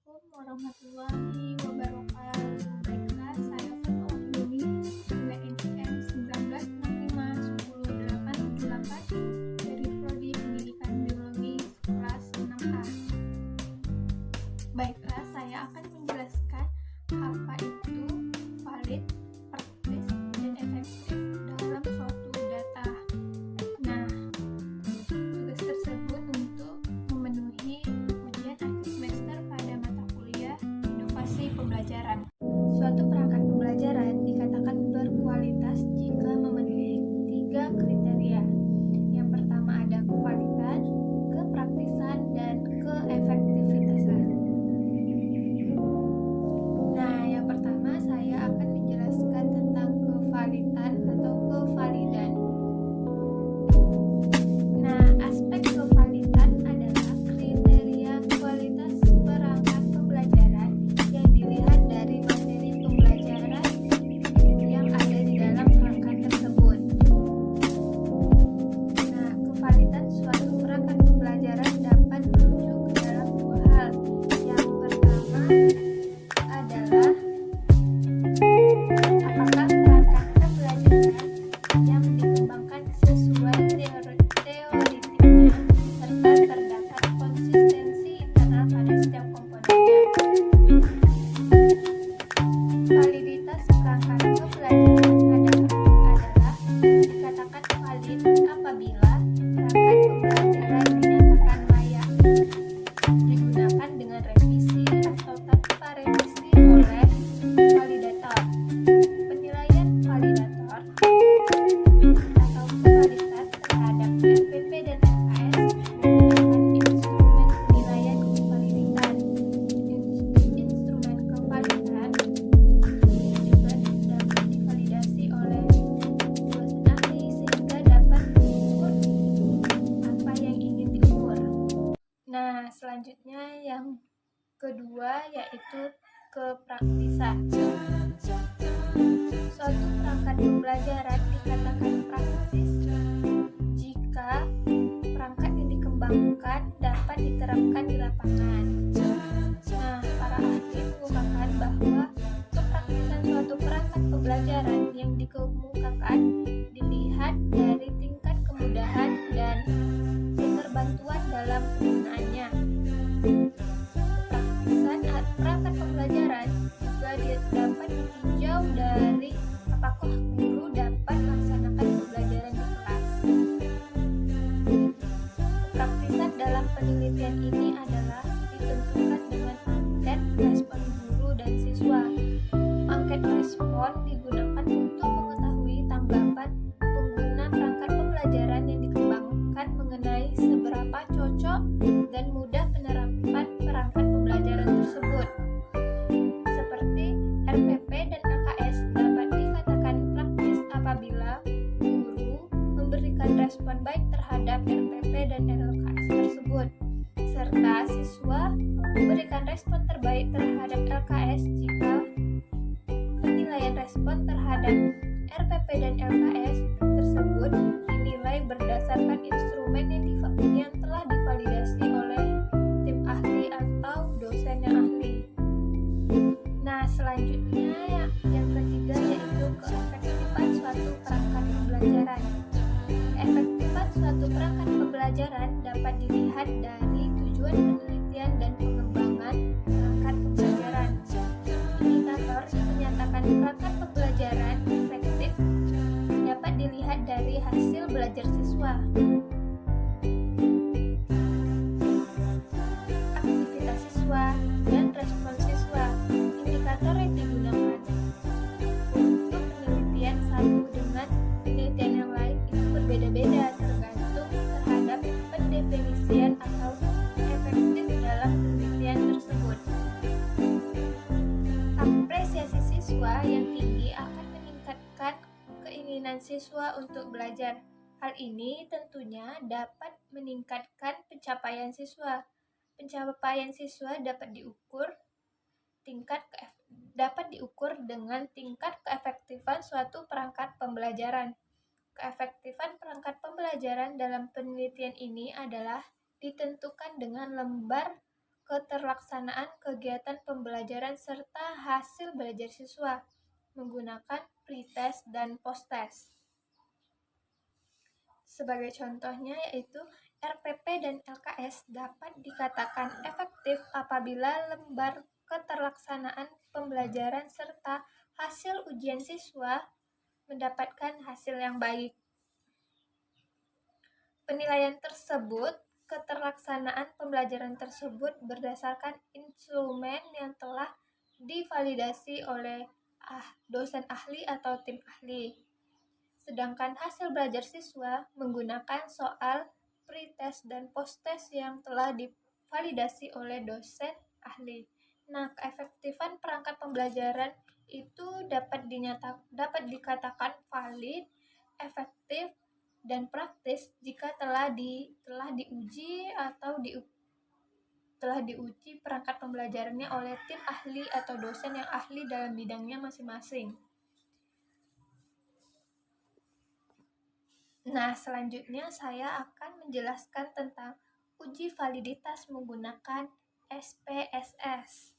Assalamualaikum warahmatullahi wabarakatuh. Baiklah, saya Fatma Wahyuni dengan NPM 19651088 dari Prodi Pendidikan Biologi kelas 6A. Baiklah, saya akan menjelaskan apa itu valid, praktis, dan efektif dalam suatu data. Nah, tugas tersebut untuk memenuhi ujian akhir semester pada mata kuliah inovasi pembelajaran. Suatu perangkat pembelajaran dikatakan berkualitas jika memenuhi 3 kriteria. Yang pertama ada kevalitan, kepraktisan, dan keefektivitasan. Nah, yang pertama saya akan menjelaskan tentang kevalitan atau kevalidan. Nah, aspek kevalitan adalah kriteria kualitas perangkat pembelajaran yang dilihat dari materi pembelajaran yang ada di dalam perangkat tersebut. Nah, kevalitan suatu perangkat pembelajaran dapat merujuk ke dalam dua hal. Yang pertama adalah apakah perangkat pembelajaran yang dikembangkan sesuai teoritiknya serta terdapat konsistensi internal pada setiap komponennya. Validitas perangkat pembelajaran adalah dikatakan valid apabila perangkat pembelajaran dinyatakan layak digunakan dengan revisi atau tanpa revisi oleh validator. Penilaian validator atau kevaliditas terhadap RPP dan LKS menggunakan instrumen penilaian kevaliditas. Instrumen kevaliditas juga dapat divalidasi oleh dosen ahli sehingga dapat mengukur apa yang ingin diukur. Nah, selanjutnya yang kedua yaitu kepraktisan. Suatu perangkat pembelajaran dikatakan praktis jika perangkat yang dikembangkan dapat diterapkan di lapangan. Nah, para ahli mengungkapkan bahwa kepraktisan suatu perangkat pembelajaran yang dikemukakan dilihat dari tingkat kemudahan dan keterbantuan dalam penggunaannya. Kepraktisan perangkat pembelajaran juga dapat ditinjau dari apakah guru dapat melaksanakan pembelajaran di kelas. Kepraktisan dalam penelitian ini adalah ditentukan dengan angket respon guru dan siswa. Angket respon digunakan untuk mengetahui tanggapan pengguna perangkat pembelajaran yang dikembangkan mengenai seberapa cocok dan mudah penerapan perangkat pembelajaran tersebut. Seperti RPP dan LKS dapat dikatakan praktis apabila guru memberikan respon baik terhadap RPP dan LKS tersebut, serta siswa memberikan respon terbaik terhadap LKS jika penilaian respon terhadap RPP dan LKS tersebut dinilai berdasarkan instrumen yang telah divalidasi oleh tim ahli atau dosen yang ahli. Nah, selanjutnya yang ketiga yaitu keefektifan suatu perangkat pembelajaran. Keefektifan suatu perangkat pembelajaran dapat dilihat dari tujuan penelitian dan pengembangan perangkat pembelajaran. Indikator yang menyatakan perangkat pembelajaran efektif dapat dilihat dari hasil belajar siswa, aktivitas siswa, dan respon siswa. Indikator yang digunakan untuk penelitian satu dengan penelitian yang lain itu berbeda-beda tergantung terhadap pendefinisian atau efektif dalam penelitian tersebut. Apresiasi siswa yang tinggi akan meningkatkan keinginan siswa untuk belajar. Hal ini tentunya dapat meningkatkan pencapaian siswa. Pencapaian siswa dapat diukur dengan tingkat keefektifan suatu perangkat pembelajaran. Keefektifan perangkat pembelajaran dalam penelitian ini adalah ditentukan dengan lembar keterlaksanaan kegiatan pembelajaran serta hasil belajar siswa menggunakan pretest dan posttest. Sebagai contohnya yaitu RPP dan LKS dapat dikatakan efektif apabila lembar keterlaksanaan pembelajaran serta hasil ujian siswa mendapatkan hasil yang baik. Penilaian tersebut, keterlaksanaan pembelajaran tersebut berdasarkan instrumen yang telah divalidasi oleh dosen ahli atau tim ahli. Sedangkan hasil belajar siswa menggunakan soal pretest dan posttest yang telah divalidasi oleh dosen ahli. Nah, keefektifan perangkat pembelajaran itu dapat dikatakan valid, efektif, dan praktis jika telah diuji perangkat pembelajarannya oleh tim ahli atau dosen yang ahli dalam bidangnya masing-masing. Nah, selanjutnya saya akan menjelaskan tentang uji validitas menggunakan SPSS.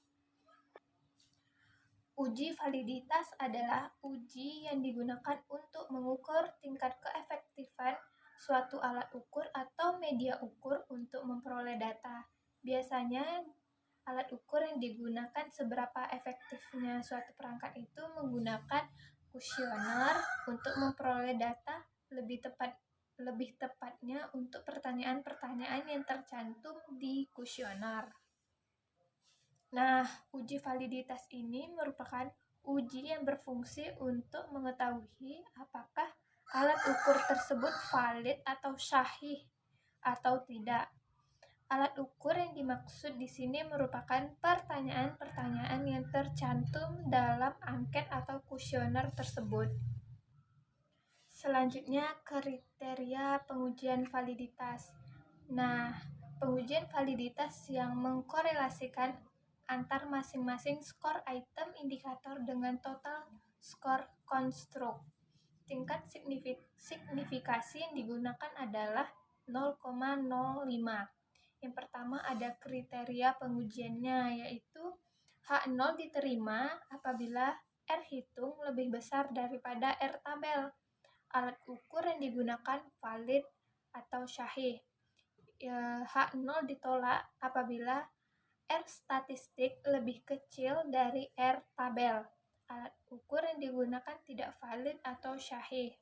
Uji validitas adalah uji yang digunakan untuk mengukur tingkat keefektifan suatu alat ukur atau media ukur untuk memperoleh data. Biasanya, alat ukur yang digunakan seberapa efektifnya suatu perangkat itu menggunakan kuesioner untuk memperoleh data, lebih tepatnya untuk pertanyaan-pertanyaan yang tercantum di kuesioner. Nah, uji validitas ini merupakan uji yang berfungsi untuk mengetahui apakah alat ukur tersebut valid atau sahih atau tidak. Alat ukur yang dimaksud di sini merupakan pertanyaan-pertanyaan yang tercantum dalam angket atau kuesioner tersebut. Selanjutnya, kriteria pengujian validitas. Nah, pengujian validitas yang mengkorelasikan antar masing-masing skor item indikator dengan total skor konstruk. Tingkat signifikasi yang digunakan adalah 0,05. Yang pertama ada kriteria pengujiannya, yaitu H0 diterima apabila R hitung lebih besar daripada R tabel. Alat ukur yang digunakan valid atau sahih. H0 ditolak apabila R statistik lebih kecil dari R tabel. Alat ukur yang digunakan tidak valid atau sahih.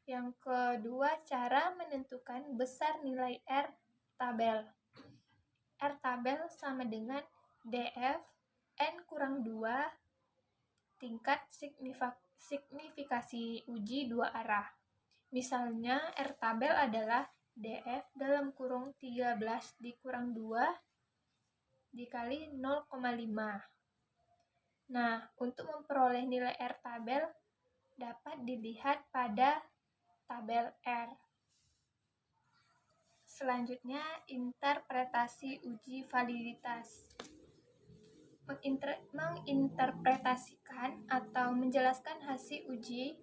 Yang kedua, cara menentukan besar nilai R tabel. R tabel sama dengan DF N kurang 2 tingkat signifikasi uji dua arah. Misalnya R tabel adalah DF dalam kurung 13 dikurang 2 dikali 0,5. Nah, untuk memperoleh nilai R tabel dapat dilihat pada tabel R. Selanjutnya, interpretasi uji validitas. Menginterpretasikan atau menjelaskan hasil uji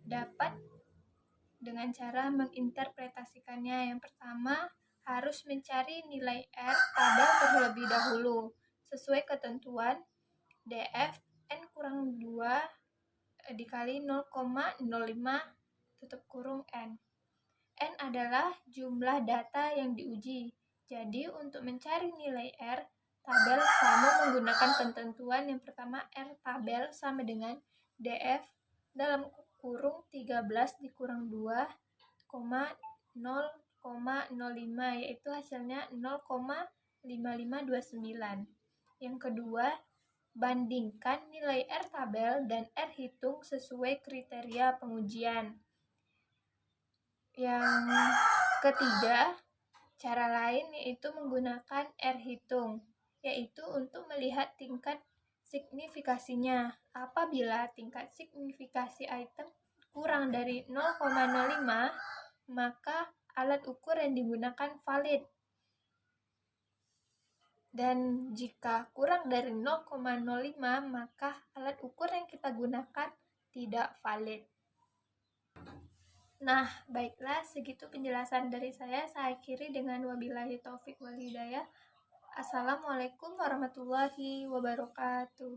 dapat dengan cara menginterpretasikannya. Yang pertama, harus mencari nilai R tabel terlebih dahulu sesuai ketentuan DF N kurang 2 dikali 0,05 tutup kurung N. N adalah jumlah data yang diuji. Jadi untuk mencari nilai R tabel kamu menggunakan ketentuan yang pertama, R tabel sama dengan DF dalam kurung 13 dikurang 2,0,05, yaitu hasilnya 0,5529. Yang kedua, bandingkan nilai R tabel dan R hitung sesuai kriteria pengujian. Yang ketiga, cara lain yaitu menggunakan R hitung, yaitu untuk melihat tingkat signifikasinya. Apabila tingkat signifikasi item kurang dari 0,05, maka alat ukur yang digunakan valid. Dan jika kurang dari 0,05, maka alat ukur yang kita gunakan tidak valid. Nah, baiklah, segitu penjelasan dari saya. Saya akhiri dengan wabillahi taufik wal hidayah. Assalamualaikum warahmatullahi wabarakatuh.